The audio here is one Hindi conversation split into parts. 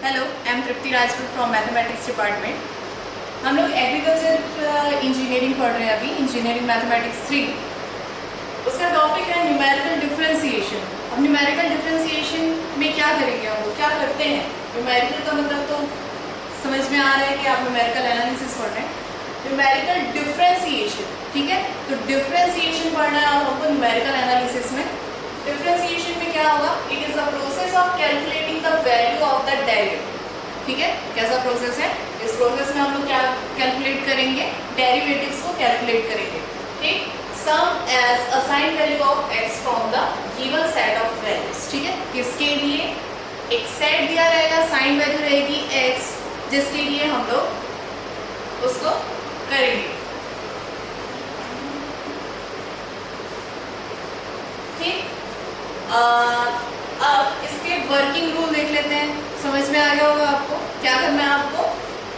Hello, I am Tripti Rajput from mathematics department. हम लोग एग्रीकल्चर इंजीनियरिंग पढ़ रहे हैं अभी, इंजीनियरिंग मैथमेटिक्स 3। उसका टॉपिक है न्यूमेरिकल डिफरेंशिएशन। अब न्यूमेरिकल डिफरेंशिएशन में क्या करेंगे हम लोग, क्या करते हैं। न्यूमेरिकल का मतलब तो समझ में आ रहा है कि आप न्यूमेरिकल एनालिसिस पढ़ रहे हैं। न्यूमेरिकल डिफरेंशिएशन, ठीक है। तो डिफरेंशिएशन पढ़ना है आपको न्यूमेरिकल एनालिसिस में। डिफरेंशिएशन में क्या होगा, it is the process of calculating the value of the derivative. ठीक है, कैसा प्रोसेस है। इस प्रोसेस में हम लोग क्या कैलकुलेट करेंगे, डेरिवेटिव्स को कैलकुलेट करेंगे। ठीक, sum as assign value of x from the given set of values. ठीक है, किसके लिए एक सेट दिया रहेगा, साइन वैल्यू रहेगी x, जिसके लिए हम लोग उसको करेंगे। ठीक, अब इसके वर्किंग रूल देख लेते हैं। समझ में आ गया होगा आपको क्या करना है। आपको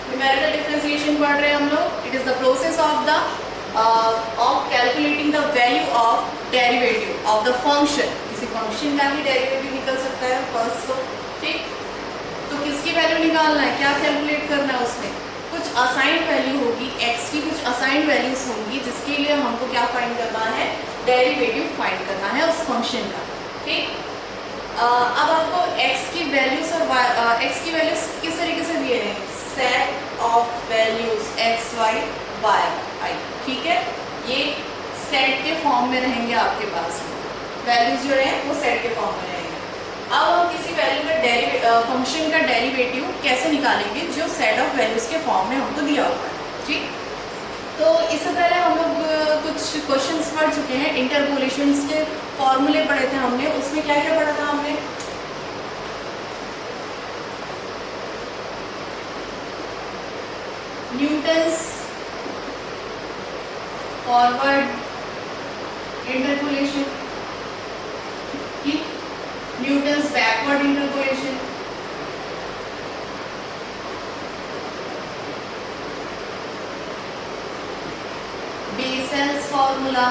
न्यूमेरिकल डिफरेंशिएशन पढ़ रहे हैं हम लोग। It is the process of calculating the value of derivative of the function. किसी फंक्शन का ही डेरिवेटिव निकल सकता है फर्स्ट तो। ठीक, तो किसकी वैल्यू निकालना है, क्या कैलकुलेट करना है। उसमें कुछ असाइंड वैल्यू होगी, x की कुछ असाइंड वैल्यूज होंगी, जिसके लिए हमको क्या फाइंड करना है, डेरिवेटिव फाइंड करना है उस फंक्शन का। ठीक, अब आपको x की वैल्यूज और x की वैल्यूज किस तरीके से दिए हैं, set of values x y y i। ठीक है, ये सेट के फॉर्म में रहेंगे आपके पास, वैल्यूज जो है वो सेट के फॉर्म में रहेंगे। अब हम किसी वैल्यू का फंक्शन का डेरिवेटिव कैसे निकालेंगे, जो सेट ऑफ वैल्यूज के फॉर्म में हमको दिया हुआ है। ठीक, तो इससे पहले हम लोग कुछ क्वेश्चंस पढ़ चुके हैं। इंटरपोलेशंस के फॉर्मूले पढ़े थे हमने। उसमें क्या क्या पढ़ा था हमने, न्यूटन्स फॉरवर्ड इंटरपोलेशन, ठीक, न्यूटन्स बैकवर्ड इंटरपोलेशन, बेसेल्स फॉर्मूला,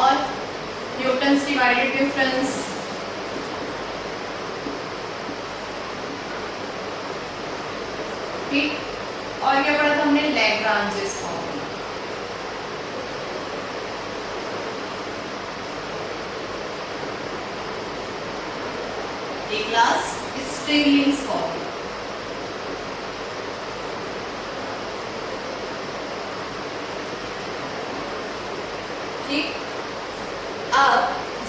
और न्यूटन्स डिवाइडेड डिफरेंस। ठीक, और क्या पढ़ा था हमने, लैग्रांजेस फॉर्मूला। एक लास्ट स्टिरलिंग्स फॉर्मूला। ठीक, अब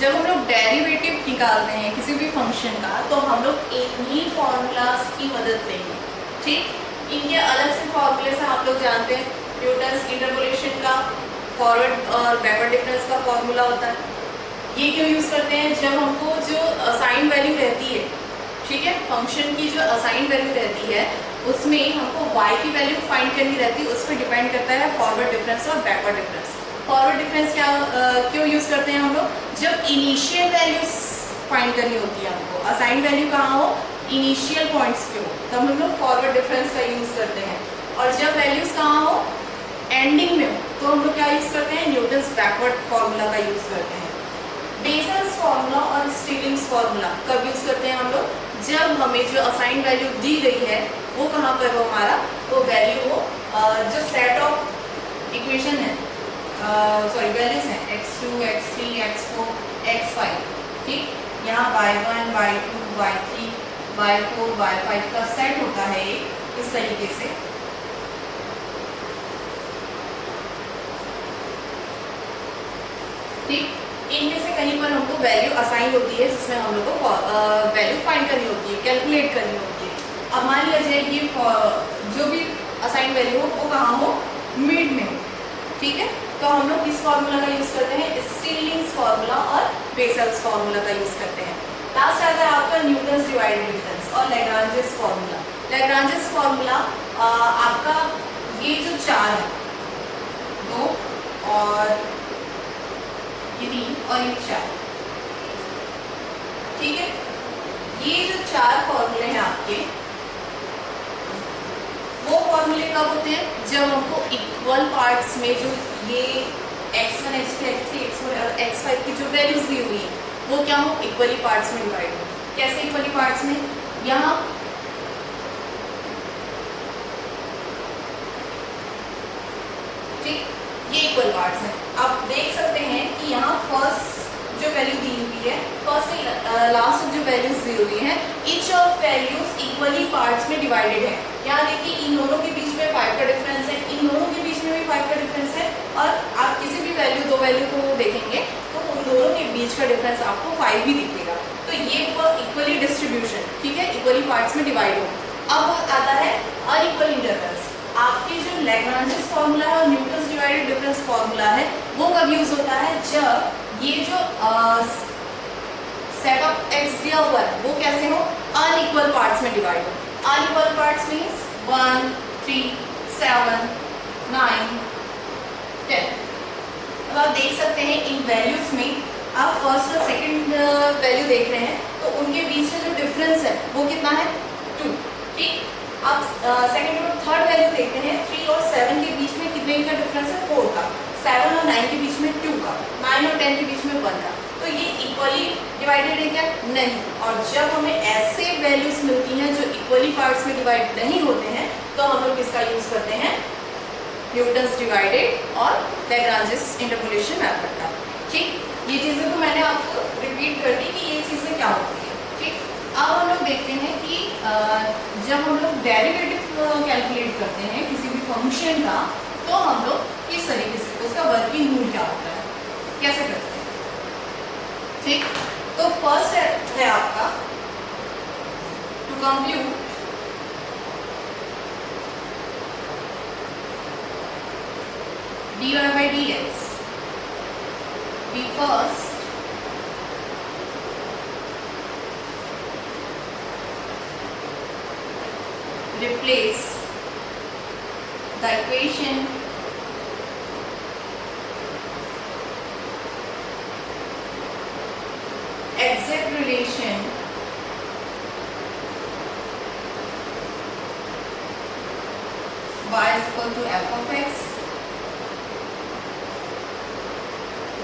जब हम लोग डेरिवेटिव निकालते हैं किसी भी फंक्शन का, तो हम लोग इन्हीं फॉर्मूलाज की मदद लेंगे। ठीक, इनके अलग से फॉर्मूले से आप लोग जानते हैं। न्यूटन्स इंटरपोलेशन का फॉरवर्ड और बैकवर्ड डिफरेंस का फॉर्मूला होता है। ये क्यों यूज करते हैं, जब हमको जो असाइन वैल्यू रहती है, ठीक है, फंक्शन की जो असाइन वैल्यू रहती है, उसमें हमको y की वैल्यू फाइंड करनी रहती है। उस पर डिपेंड करता है फॉरवर्ड डिफरेंस और बैकवर्ड डिफरेंस। फॉरवर्ड डिफरेंस क्या क्यों यूज करते हैं हम लोग, जब इनिशियल वैल्यूज फाइंड करनी होती है हमको, असाइन वैल्यू कहाँ हो, इनिशियल पॉइंट्स पे हो, तब हम लोग फॉरवर्ड डिफरेंस का यूज करते हैं। और जब वैल्यूज कहाँ हो, एंडिंग में हो, तो हम लोग क्या यूज करते हैं, न्यूटन्स बैकवर्ड फॉर्मूला का यूज करते हैं। बेसेल्स फॉर्मूला और स्टिरलिंग्स फॉर्मूला कब यूज करते हैं हम लोग, जब हमें जो असाइन वैल्यू दी गई है वो कहाँ पर हो, हमारा वो वैल्यू हो जो सेट ऑफ इक्वेशन है, सॉरी वैल्यूज हैं, x2, x3, x4, x5। ठीक, यहाँ y1, y2, y3, y4, y5 का सेट होता है इस तरीके से। ठीक, इनमें से कहीं पर हमको वैल्यू असाइन होती है, जिसमें हम लोग को वैल्यू फाइंड करनी होती है, कैलकुलेट करनी होती है। अब मान लिया जाए ये जो भी असाइन वैल्यू हो वो कहाँ हो, मिड में हो। ठीक है, तो हम लोग किस फॉर्मूला का यूज करते हैं, स्टिरलिंग्स फॉर्मूला और बेसेल्स फॉर्मूला का यूज करते हैं। लास्ट आता है आपका न्यूटन्स डिवाइडेड डिफरेंस और लैग्रांजेस फॉर्मूला। लैग्रांजेस फॉर्मूला आपका ये जो चार है, 2 और ये 3 और ये 4, ठीक है, ये जो चार फॉर्मूले हैं आपके, वो फॉर्मूले कब होते हैं, जब हमको इक्वल पार्ट्स में जो ये x1 x2 x3 x4 और x5 की जो वैल्यूज दी हुई है वो क्या हो, इक्वली पार्ट्स में डिवाइड हो। कैसे इक्वली पार्ट्स में, यहाँ ठीक, ये इक्वल पार्ट्स हैं। आप देख सकते हैं कि यहाँ फर्स्ट जो वैल्यू दी हुई है, फर्स्ट से लास्ट जो वैल्यूज दी हुई हैं, each of values equally parts में डिवाइडेड है। यहाँ देखिए इन दोनों के बीच में 5 का डिफरेंस है, इन दोनों के बीच में भी 5 का डिफरेंस है, और आप किसी भी वैल्यू, दो वैल्यू को देखेंगे तो उन दोनों के बीच का डिफरेंस आपको 5 ही दिखेगा। तो ये हुआ इक्वली डिस्ट्रीब्यूशन, ठीक है, इक्वली पार्ट्स में डिवाइड हो। अब आता है अनइक्वल इंटरवल्स। आपके जो लैग्रांजेस फॉर्मूला है और न्यूटन्स डिवाइडेड डिफरेंस फॉर्मूला है वो कब यूज होता है, जब ये जो सेट ऑफ एक्स दिया हुआ है वो कैसे हो, अनइक्वल पार्ट्स में डिवाइड हो। Unequal parts means 1 3 7 9 10। अब आप देख सकते हैं इन वैल्यूज में, आप फर्स्ट और सेकंड वैल्यू देख रहे हैं तो उनके बीच में जो डिफरेंस है वो कितना है, 2, ठीक। आप सेकंड और थर्ड वैल्यू देखते हैं, 3 और 7 के बीच में कितने का डिफरेंस है, 4 का। 7 और 9 के बीच में 2 का, 9 और 10 के बीच में 1 का। तो ये इक्वली डिवाइडेड है क्या, नहीं। और जब हमें ऐसे वैल्यूज मिलती हैं जो इक्वली पार्ट्स में डिवाइड नहीं होते हैं तो हम लोग किसका यूज करते हैं, न्यूटन्स डिवाइडेड और लैग्रांजेस इंटरपोलेशन मेथड का, ठीक। ये चीज़ें तो मैंने आपको रिपीट कर दी कि ये चीज़ें क्या होती है, ठीक। अब हम लोग देखते हैं कि जब हम लोग डेरिवेटिव कैलकुलेट करते हैं किसी भी फंक्शन का तो हम लोग किस तरीके से, उसका वर्किंग रूल क्या होता है, कैसे करते हैं, ठीक। तो फर्स्ट है आपका to compute dy by dx, we first replace the equation exact relation y is equal to f of x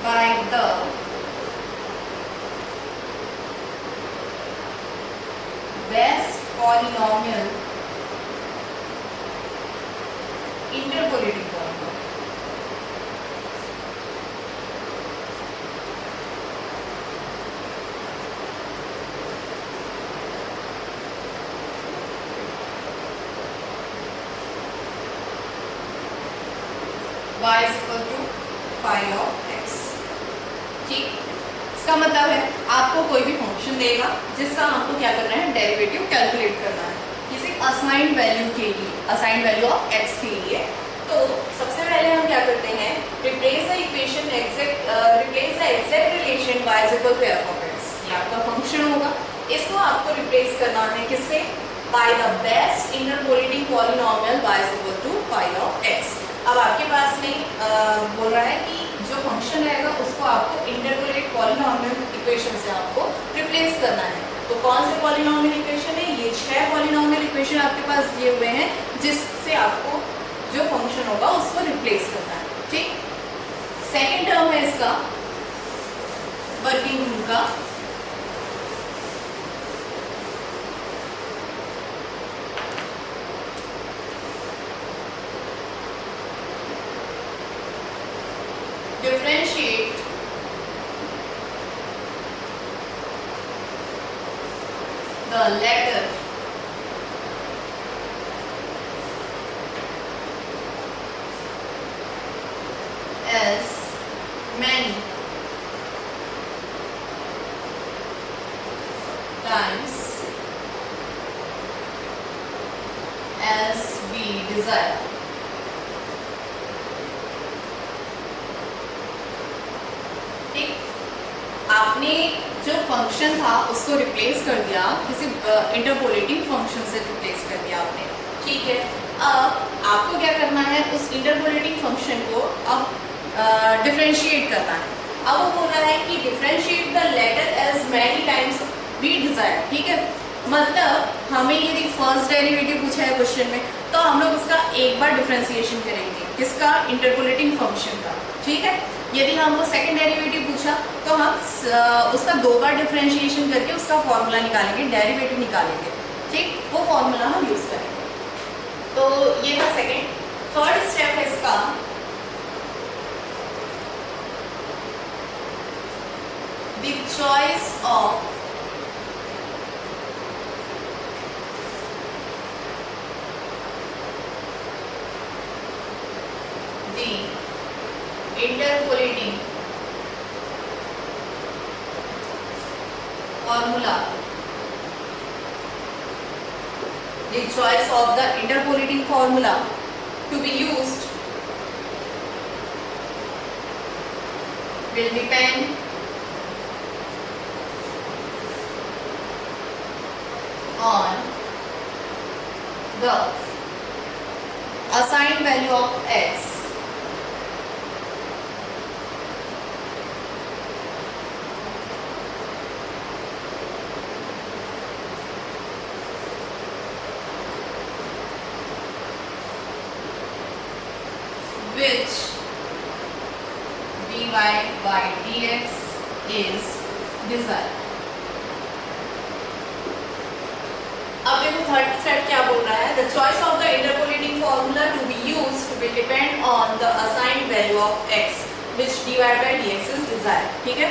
by the best polynomial interpolating polynomial। y is equal to phi of x, ठीक। इसका मतलब है आपको कोई भी फंक्शन देगा जिसका आपको क्या करना है, डेरिवेटिव कैलकुलेट करना है किसी असाइंड वैल्यू के लिए, असाइंड वैल्यू ऑफ x के लिए। तो सबसे पहले हम क्या करते हैं, replace the equation replace the exact relation y is equal to f of x। ये आपका फंक्शन होगा, इसको आपको रिप्लेस करना है किससे, by the best interpolating polynomial y is equal to phi of x। अब आपके पास में बोल रहा है कि जो फंक्शन रहेगा उसको आपको इंटरपोलेट पॉलिनोमियल इक्वेशन से आपको रिप्लेस करना है। तो कौन से पॉलिनोमियल इक्वेशन है, ये 6 पॉलिनोमियल इक्वेशन आपके पास दिए हुए हैं जिससे आपको जो फंक्शन होगा उसको रिप्लेस करना है, ठीक। सेकेंड टर्म है इसका वर्किंग रूल का, differentiate the latter as many times as we desire। आपने जो फंक्शन था उसको रिप्लेस कर दिया, किसी इंटरपोलेटिंग फंक्शन से रिप्लेस कर दिया आपने, ठीक है। अब आपको क्या करना है, उस इंटरपोलेटिंग फंक्शन को अब डिफरेंशिएट करना है। अब वो बोल रहा है कि differentiate the latter as many times we desire, ठीक है। मतलब हमें यदि फर्स्ट डेरिवेटिव पूछा है क्वेश्चन में तो हम लोग उसका एक बार डिफरेंशिएशन करेंगे, किसका, इंटरपोलेटिंग फंक्शन का, ठीक है। यदि हमको सेकंड डेरिवेटिव पूछा तो हम उसका 2 बार डिफरेंशिएशन करके उसका फॉर्मूला निकालेंगे, डेरिवेटिव निकालेंगे, ठीक, वो फॉर्मूला हम यूज करेंगे। तो ये था सेकंड। थर्ड स्टेप है इसका the choice of the interpolating formula, the choice of the interpolating formula to be used will depend on the assigned value of x which dy by dx is desired। अब देखो थर्ड स्टेप क्या बोल रहा है, the choice of the interpolating formula to be used will depend on the assigned value of x which dy by dx is desired। ठीक है,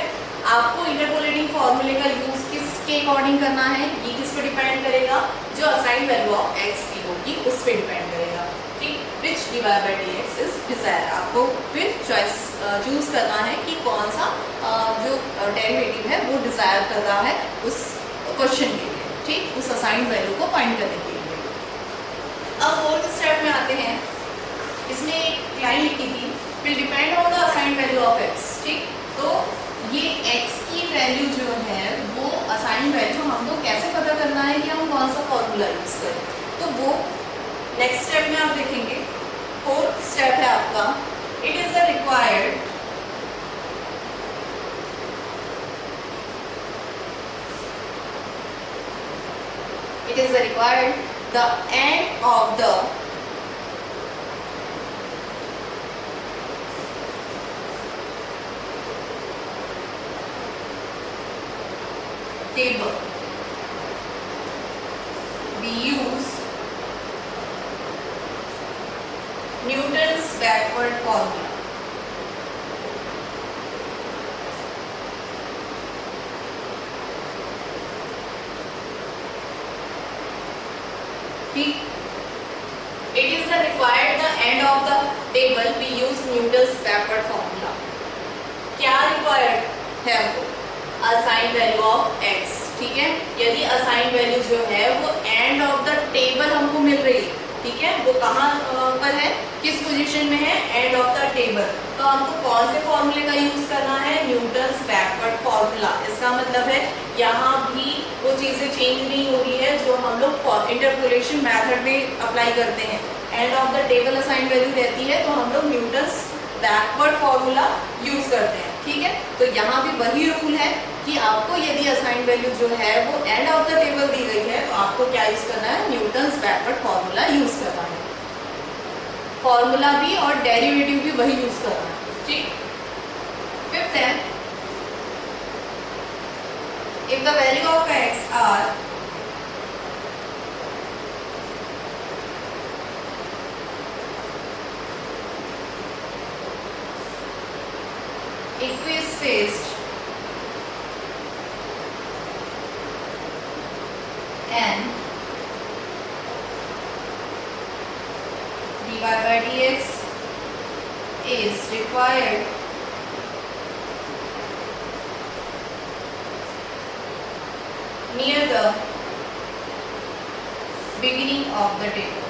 आपको इंटरपोलेटिंग फॉर्मूले का यूज किसके अकॉर्डिंग करना है, ये किस पे डिपेंड करेगा, जो असाइन्ड वैल्यू ऑफ x की होगी उस पे डिपेंड करेगा, ठीक, which dy by dx is desired। आपको फिर चॉइस चूज करना है कि कौन सा जो डेरिवेटिव है वो डिजायर कर रहा है उस क्वेश्चन के लिए, ठीक, उस असाइन्ड वैल्यू को फाइंड करने के लिए। अब फोर्थ स्टेप में आते हैं, इसमें एक लाइन लिखी थी will depend on the assigned value of x, ठीक, तो ये x की वैल्यू जो है वो असाइन्ड वैल्यू हमको कैसे पता करना है कि हम कौन सा फॉर्मूला यूज करें, तो वो नेक्स्ट स्टेप में आप देखेंगे। फोर्थ स्टेप है आपका it is the required the end of the table we use Newton's backward formula। ठीक, it is the required the end of the table we use Newton's backward formula। क्या required है वो, असाइन वैल्यू ऑफ x, ठीक है, यदि असाइन वैल्यू जो है वो एंड ऑफ द टेबल हमको मिल रही है, ठीक है, वो कहाँ पर है, किस पोजीशन में है, एंड ऑफ द टेबल, तो हमको कौन से फॉर्मूले का यूज करना है, न्यूटन्स बैकवर्ड फॉर्मूला। इसका मतलब है यहाँ भी वो चीजें चेंज नहीं हो रही है जो हम लोग इंटरपोलेशन मेथड में अप्लाई करते हैं, end of the table assign value रहती है तो हम लोग न्यूटन्स बैकवर्ड फॉर्मूला यूज करते हैं, ठीक है, तो यहाँ भी वही रूल है कि आपको यदि असाइन वैल्यू जो है वो एंड ऑफ द टेबल दी गई है तो आपको क्या यूज करना है, न्यूटन्स बैकवर्ड फॉर्मूला यूज करना है, फॉर्मूला भी और डेरिवेटिव भी वही यूज करना है, ठीक। फिफ्थ है if the value of x are equispaced and dy by dx is required near the beginning of the table।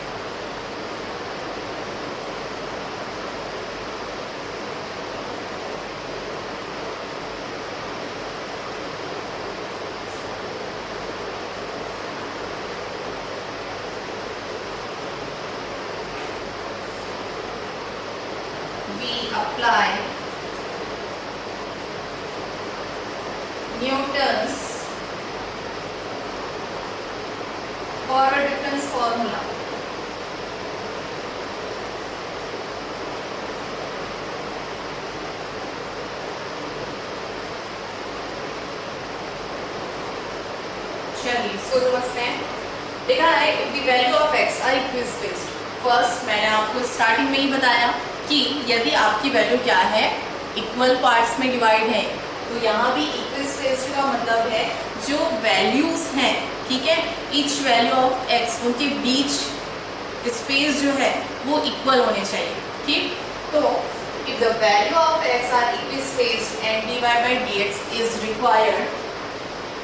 Apply Newton's forward difference formula चलिए इसको समझते हैं। देखा है if the value of x are equispaced. First मैंने आपको स्टार्टिंग में ही बताया कि यदि आपकी वैल्यू क्या है, इक्वल पार्ट्स में डिवाइड है, तो यहाँ भी इक्विस्पेस्ड का मतलब है जो वैल्यूज हैं, ठीक है, ईच वैल्यू ऑफ x उनके बीच स्पेस जो है वो इक्वल होने चाहिए, ठीक। तो if the value of x are equispaced and dy by dx is required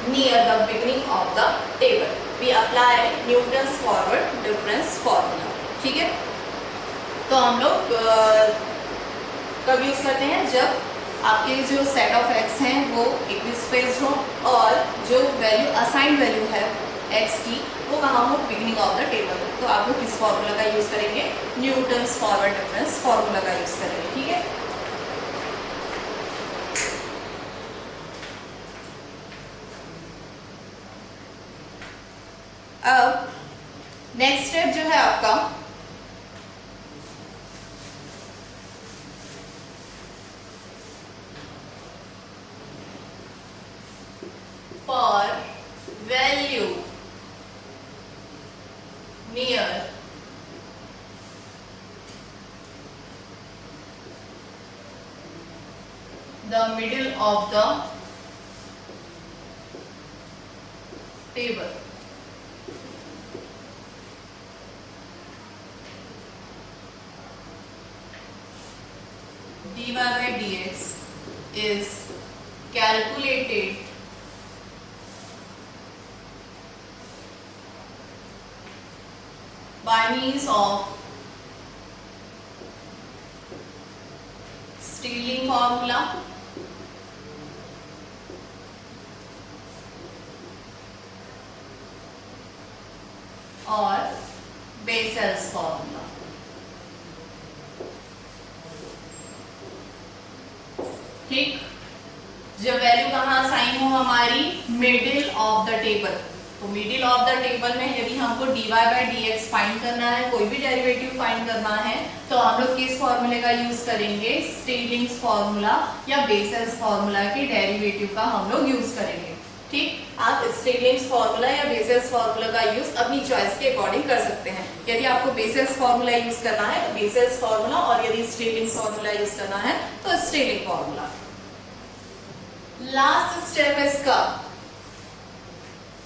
near the beginning of the table, we apply Newton's forward difference formula, ठीक है। तो हम लोग कब यूज करते हैं, जब आपके जो सेट ऑफ x हैं वो इक्विस्पेस्ड हो और जो वैल्यू असाइंड वैल्यू है x की वो कहाँ हो, बिगिनिंग ऑफ द टेबल। तो आप लोग किस फॉर्मूला का यूज करेंगे, न्यूटन्स फॉरवर्ड डिफरेंस फॉर्मूला का यूज करेंगे, ठीक है। अब नेक्स्ट स्टेप जो है आपका, for value near the middle of the table, dy by dx is calculated by means of Stirling formula और Bessel's formula, ठीक। जब वैल्यू कहाँ साइन हो हमारी, मिडिल ऑफ द टेबल, तो मिडिल ऑफ द टेबल में यदि हमको dy by dx फाइंड करना है, कोई भी डेरिवेटिव फाइंड करना है, तो हम लोग किस फॉर्मूले का यूज करेंगे, स्टिरलिंग्स फॉर्मूला या बेसेल्स फॉर्मूला के डेरिवेटिव का हम लोग यूज करेंगे, ठीक। आप स्टिरलिंग्स फॉर्मूला या बेसेल्स फॉर्मूला का यूज अपनी चॉइस के अकॉर्डिंग कर सकते हैं। यदि आपको बेसेल्स फॉर्मूला यूज करना है तो बेसेल्स फॉर्मूला, और यदि स्टिरलिंग्स फॉर्मूला यूज करना है तो स्टिरलिंग फॉर्मूला। लास्ट स्टेप है इसका,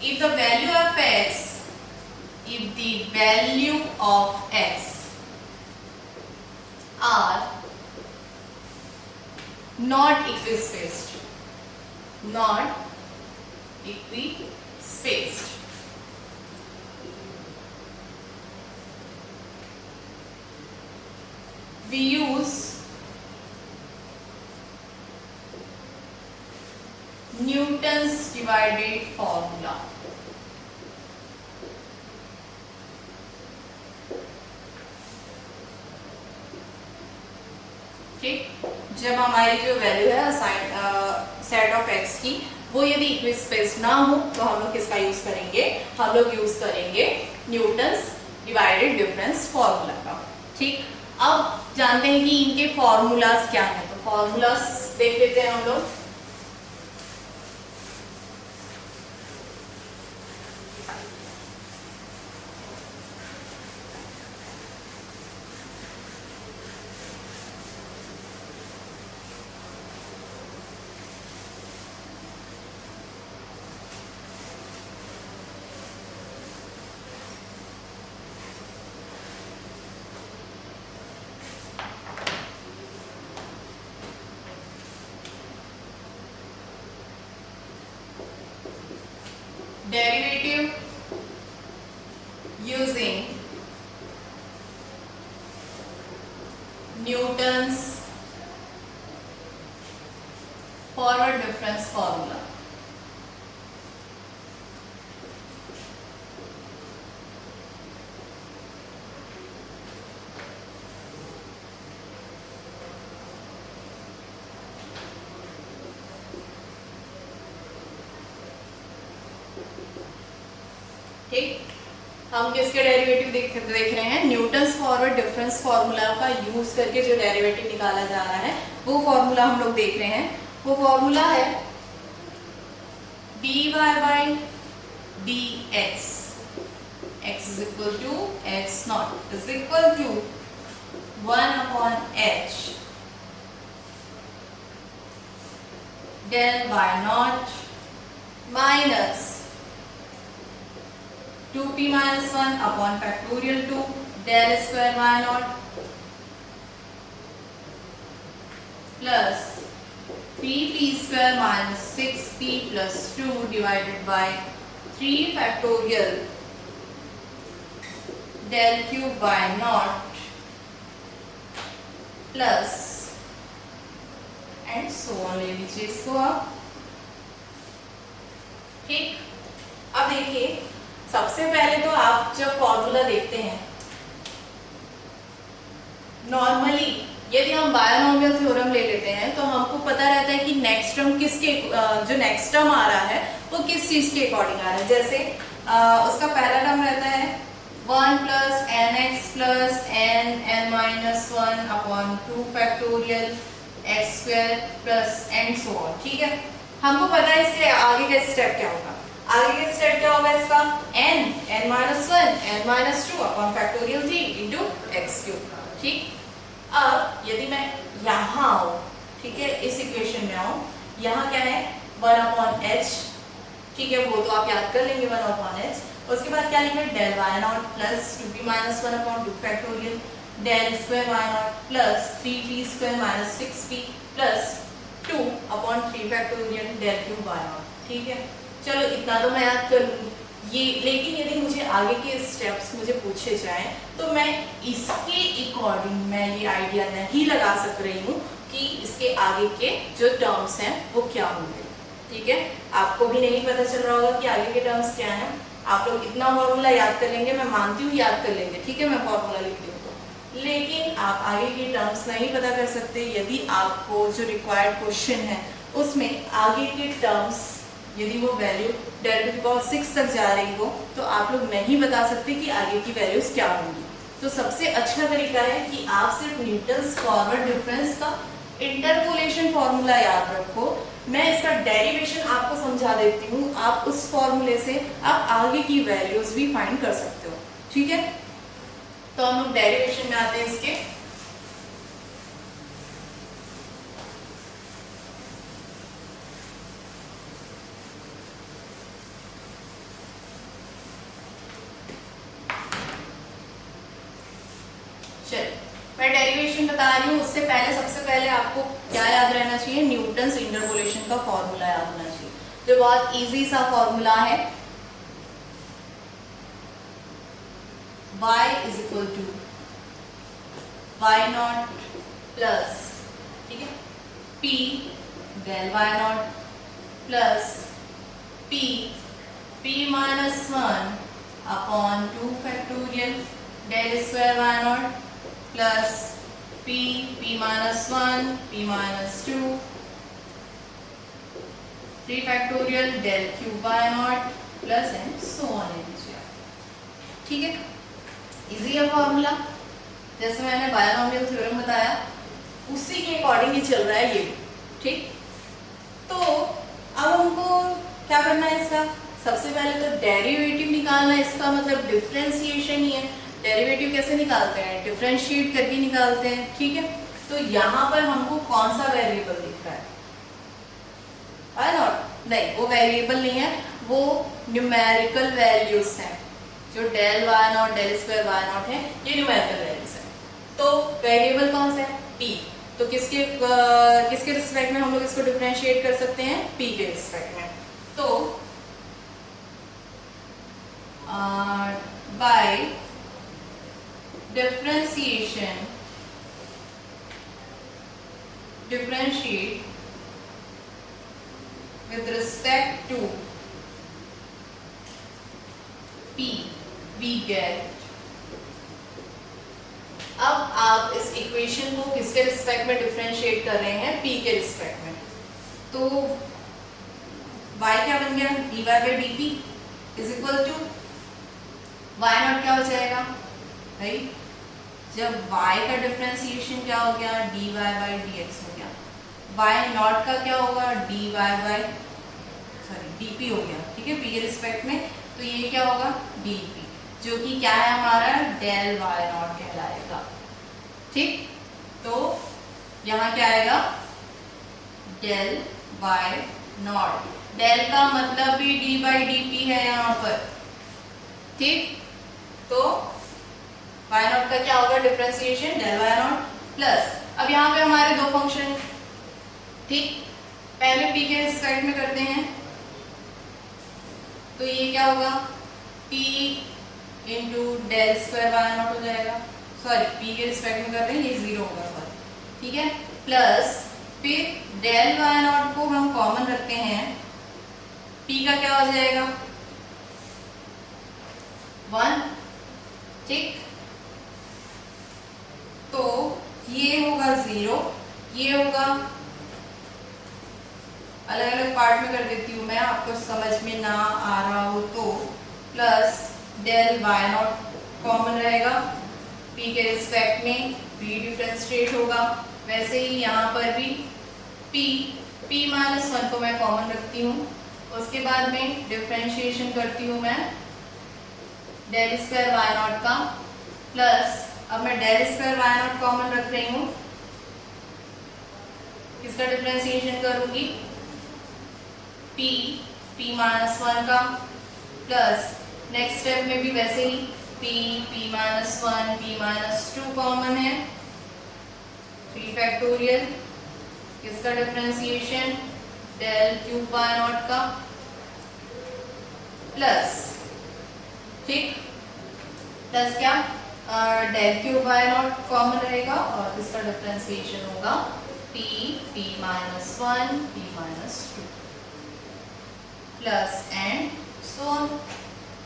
if the value of x, if the value of x are not equispaced, not equispaced, we use Newton's divided formula, ठीक। जब हमारी जो वैल्यू है सेट ऑफ x की वो यदि इक्विस्पेस्ड ना हो तो हम लोग किसका यूज करेंगे, हम लोग यूज करेंगे न्यूटन्स डिवाइडेड डिफरेंस फॉर्मूला का, ठीक। अब जानते हैं कि इनके फॉर्मूलाज क्या हैं, तो फॉर्मूलाज देख लेते हैं हम लोग। Derivative using Newton's forward difference formula, ठीक। हम किसके डेरिवेटिव देख रहे हैं, न्यूटन्स फॉरवर्ड डिफरेंस फॉर्मूला का यूज करके जो डेरिवेटिव निकाला जा रहा है वो फॉर्मूला हम लोग देख रहे हैं। वो फॉर्मूला है dy by x, x is equal to x naught is equal to 1 upon h del y naught minus 2p minus 1 upon factorial 2 del square y naught plus 3p square minus 6p plus 2 divided by 3 factorial del cube y naught plus and so on ले लीजिए इसको आप। ठीक, अब देखिए सबसे पहले तो आप जब फॉर्मूला देखते हैं नॉर्मली यदि हम बायनोमियल थ्योरम ले लेते हैं तो हमको पता रहता है कि नेक्स्ट टर्म किसके जो नेक्स्ट टर्म आ रहा है वो किस चीज के अकॉर्डिंग आ रहा है। जैसे उसका पहला टर्म रहता है 1 plus n x plus n minus 1 upon 2 factorial x square plus and so on. ठीक है, हमको पता है इसके आगे का स्टेप क्या होगा। आगे का स्टेप क्या होगा इसका n minus 1 n minus 2 upon factorial 3 into x cube. ठीक, अब यदि मैं यहाँ आऊँ, ठीक है, इस इक्वेशन में आऊँ, यहाँ क्या है 1 अपॉन एच, ठीक है, वो तो आप याद कर लेंगे 1 अपॉन एच। उसके बाद क्या लिखा है del y nought plus 2p minus 1 upon 2 factorial del square y naught plus 3p square minus 6p plus 2 upon 3 factorial del cube y naught। ठीक है, चलो इतना तो मैं याद कर लूँगी ये, लेकिन यदि मुझे आगे के स्टेप्स मुझे पूछे जाएं तो मैं इसके अकॉर्डिंग मैं ये आइडिया नहीं लगा सक रही हूँ कि इसके आगे के जो टर्म्स हैं वो क्या होंगे। ठीक है, आपको भी नहीं पता चल रहा होगा कि आगे के टर्म्स क्या हैं। आप लोग इतना फॉर्मूला याद कर लेंगे, मैं मानती हूँ याद कर लेंगे। ठीक है, मैं फॉर्मूला लिखती हूँ, लेकिन आप आगे के टर्म्स नहीं पता कर सकते। यदि आपको जो रिक्वायर्ड क्वेश्चन है उसमें आगे के टर्म्स यदि वो वैल्यू डेल टू द पावर 6 तक जा रही हो तो आप लोग नहीं बता सकते कि आगे की वैल्यूज क्या होंगी। तो सबसे अच्छा तरीका है कि आप सिर्फ न्यूटन्स फॉरवर्ड डिफरेंस का इंटरपोलेशन फॉर्मूला याद रखो। मैं इसका डेरिवेशन आपको समझा देती हूँ, आप उस फॉर्मूले से आप आगे की वैल्यूज भी फाइंड कर सकते हो। ठीक है, तो हम लोग डेरिवेशन में आते हैं इसके। चलिए मैं डेरिवेशन बता रही हूँ, उससे पहले सबसे पहले आपको क्या याद रहना चाहिए, न्यूटन्स इंटरपोलेशन का फॉर्मूला याद होना चाहिए, जो बहुत इजी सा फॉर्मूला है। y is equal to y naught plus, ठीक है, p del y naught plus p minus 1 upon 2 factorial del square y naught plus p minus 1 p minus 2 3 factorial del cube y naught plus and so on। ठीक है, इजी है फॉर्मूला, जैसे मैंने बायनोमियल थ्योरम बताया उसी के अकॉर्डिंग ही चल रहा है ये। ठीक, तो अब हमको क्या करना है इसका, सबसे पहले तो डेरिवेटिव निकालना है। इसका मतलब डिफरेंशिएशन ही है। डेरिवेटिव कैसे निकालते हैं, डिफरेंशिएट करके निकालते हैं। ठीक है, तो यहाँ पर हमको कौन सा वेरिएबल दिख रहा है, वाई नॉट, नहीं वो वेरिएबल नहीं है, वो न्यूमेरिकल वैल्यूज हैं। जो del y nought del square y nought है ये न्यूमेरिकल वैल्यूज है। तो वेरिएबल कौन सा है, p, तो किसके रिस्पेक्ट में हम लोग इसको डिफरेंशिएट कर सकते हैं, p के रिस्पेक्ट में। तो by differentiate with respect to p we get, अब आप इस इक्वेशन को किसके रिस्पेक्ट में डिफरेंशिएट कर रहे हैं, p के रिस्पेक्ट में। तो y क्या बन गया, dy by dt is equal to y nought क्या हो जाएगा भाई, जब y का डिफरेंशिएशन क्या हो गया, dy by dx हो गया, y नॉट का क्या होगा, dy by dp हो गया। ठीक है, p के रिस्पेक्ट में। तो ये क्या होगा dp, जो कि क्या है हमारा डेल वाई नॉट कहलाएगा। ठीक, तो यहाँ क्या आएगा डेल वाई नॉट, डेल का मतलब भी d बाई डी पी है यहाँ पर। ठीक, तो वाई नॉट का क्या होगा differentiation del y nought plus, अब यहाँ पे हमारे दो फंक्शन, ठीक, पहले p के रिस्पेक्ट में करते हैं तो ये क्या होगा p into del square y nought हो जाएगा, सॉरी p के रिस्पेक्ट में कर रहे हैं ये 0 होगा सॉरी, ठीक है, प्लस फिर डेल वाई नॉट को हम कॉमन रखते हैं, p का क्या हो जाएगा 1, ठीक, तो ये होगा 0, ये होगा, अलग अलग पार्ट में कर देती हूँ मैं आपको समझ में ना आ रहा हो तो, plus del y nought common रहेगा, p के रिस्पेक्ट में p डिफरेंशिएट होगा, वैसे ही यहाँ पर भी p माइनस 1 को मैं कॉमन रखती हूँ, उसके बाद में डिफरेंशिएशन करती हूँ मैं डेल स्क्वायर वाई नॉट का, प्लस अब मैं del square y nought common रख रही हूँ, किसका डिफरेंशिएशन करूंगी p माइनस 1 का, प्लस नेक्स्ट स्टेप में भी वैसे ही p minus 1 p minus 2 common है, 3 फैक्टोरियल, किसका differentiation del cube y nought का, प्लस, ठीक, प्लस क्या del cube y nought common रहेगा और इसका डिफरेंशिएशन होगा p minus 1 p minus 2 plus and so on.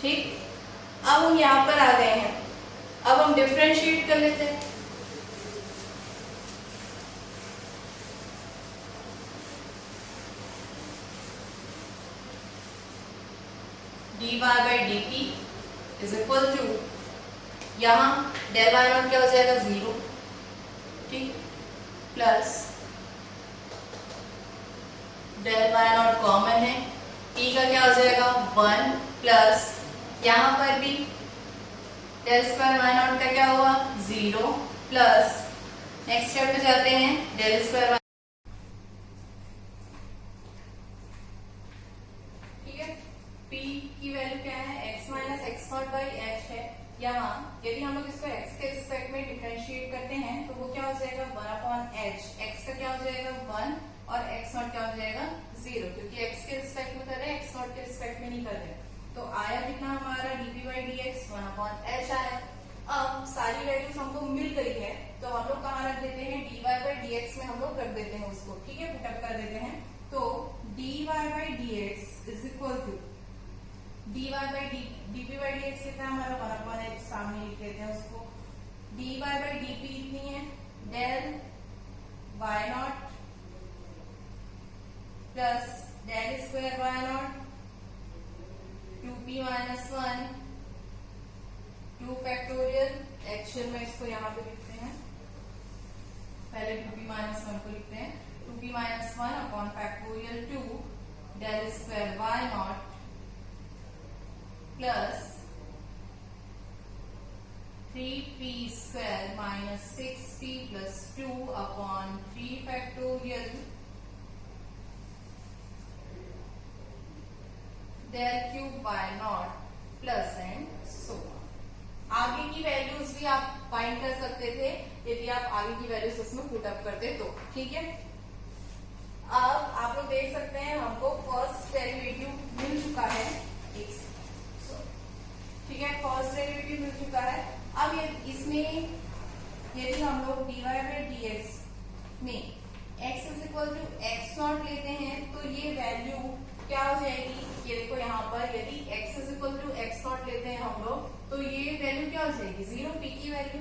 ठीक, अब हम यहाँ पर आ गए हैं, अब हम डिफरेंशिएट कर लेते हैं। dy by d p is equal to, यहाँ डेल वाई नॉट क्या हो जाएगा 0, ठीक, plus del y nought common है, p का क्या हो जाएगा 1, प्लस यहाँ पर भी डेल स्क्वायर वाई नॉट का क्या होगा 0, प्लस नेक्स्ट स्टेप पे जाते हैं डेल स्क्वायर, ठीक है, p की वैल्यू क्या है x minus x not by H है, यहाँ यदि हम लोग इसको x के रिस्पेक्ट में डिफरेंशिएट करते हैं तो वो क्या हो जाएगा 1/h, x का क्या हो जाएगा 1 और x नॉट क्या हो जाएगा 0, क्योंकि x के रिस्पेक्ट में कर रहे हैं, x नॉट के रिस्पेक्ट में नहीं कर रहे हैं, तो आया कितना हमारा dp बाई dx 1/h आया। अब सारी वैल्यूज हमको मिल गई है तो हम लोग कहाँ रख देते हैं dy बाई dx में हम लोग कर देते हैं उसको, ठीक है, पुटअप कर देते हैं, तो dy by dx is equal to dy by dp by dx कितना है हमारा 1/h, सामने लिख लेते हैं उसको, dy बाई dp इतनी है del y nought plus del square y nought 2p minus 1 2 factorial, actual में इसको यहाँ पे लिखते हैं, पहले 2p माइनस 1 को लिखते हैं, 2p minus 1 upon factorial 2 del square y nought plus 3p square minus 6p plus 2 upon 3 factorial del cube y nought plus and so on. आगे की वैल्यूज भी आप फाइंड कर सकते थे यदि आप आगे की वैल्यूज उसमें पुट अप करते तो, ठीक है। अब आप लोग देख सकते हैं हमको फर्स्ट डेरिवेटिव मिल चुका है, ठीक है, फर्स्ट डेरिवेटिव मिल चुका है। अब इसमें यदि हम लोग dy बाई dx में x is equal to x nought लेते हैं तो ये वैल्यू क्या हो जाएगी, ये देखो यहाँ पर यदि x is equal to x nought लेते हैं हम लोग तो ये वैल्यू क्या हो जाएगी 0, p की वैल्यू,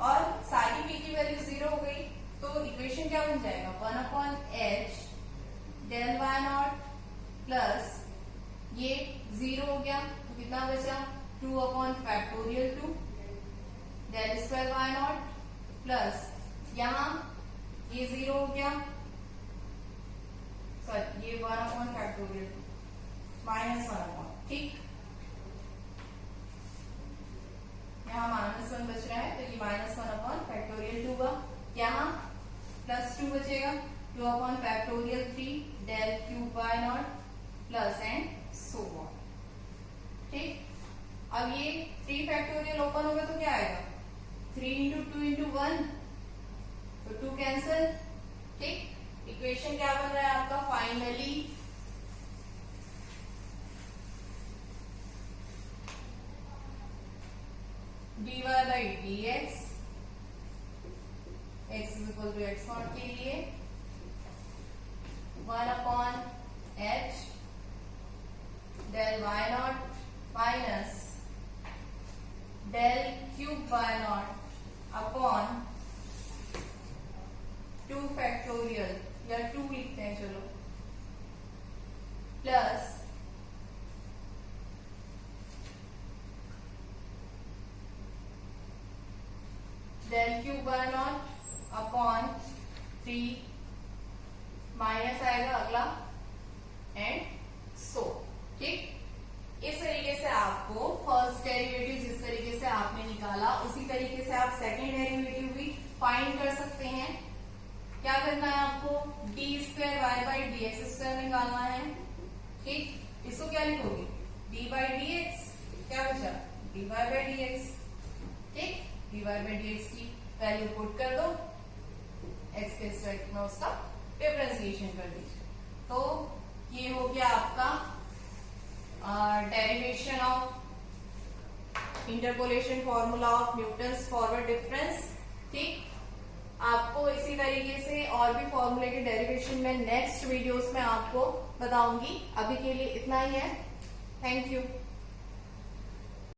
और सारी p की वैल्यू 0 हो गई तो इक्वेशन क्या बन जाएगा 1/h del y nought plus ये 0 हो गया तो कितना बचा 2/2 del square y nought plus यहाँ ये 0 हो गया, सॉरी ये 1/2 माइनस 1, ठीक, यहाँ -1 बच रहा है, तो ये -1 अपॉन फैक्टोरियल 2 हुआ। यहाँ +2 बचेगा, 2 upon factorial 3 del cube y nought plus and so on. ठीक, अब ये 3 फैक्टोरियल ओपन होगा तो क्या आएगा, 3 इंटू 2 इंटू 1, तो 2 कैंसिल। ठीक, इक्वेशन क्या बन रहा है आपका finally, dy by d x, x is equal to x nought के लिए 1 upon h del y nought minus del cube y nought upon 2 factorial या 2 लिखते हैं चलो, plus del cube y nought upon 3 minus आएगा अगला एंड सो। ठीक, इस तरीके से आपको फर्स्ट डेरिवेटिव जिस तरीके से आपने निकाला उसी तरीके से आप सेकंड डेरिवेटिव भी फाइंड कर सकते हैं। क्या करना है आपको, d square y by d x square निकालना है। ठीक, इसको क्या लिखोगे, डी बाई डी एक्स, क्या बचा, d y by d x. ठीक, d y by d x की वैल्यू पुट कर दो, एक्स के रिस्पेक्ट में उसका डिफरेंशिएशन कर दीजिए, तो ये हो गया आपका derivation of interpolation formula of Newton's forward difference. ठीक, आपको इसी तरीके से और भी फॉर्मूले के डेरिवेशन में नेक्स्ट वीडियोस में आपको बताऊंगी। अभी के लिए इतना ही है, थैंक यू।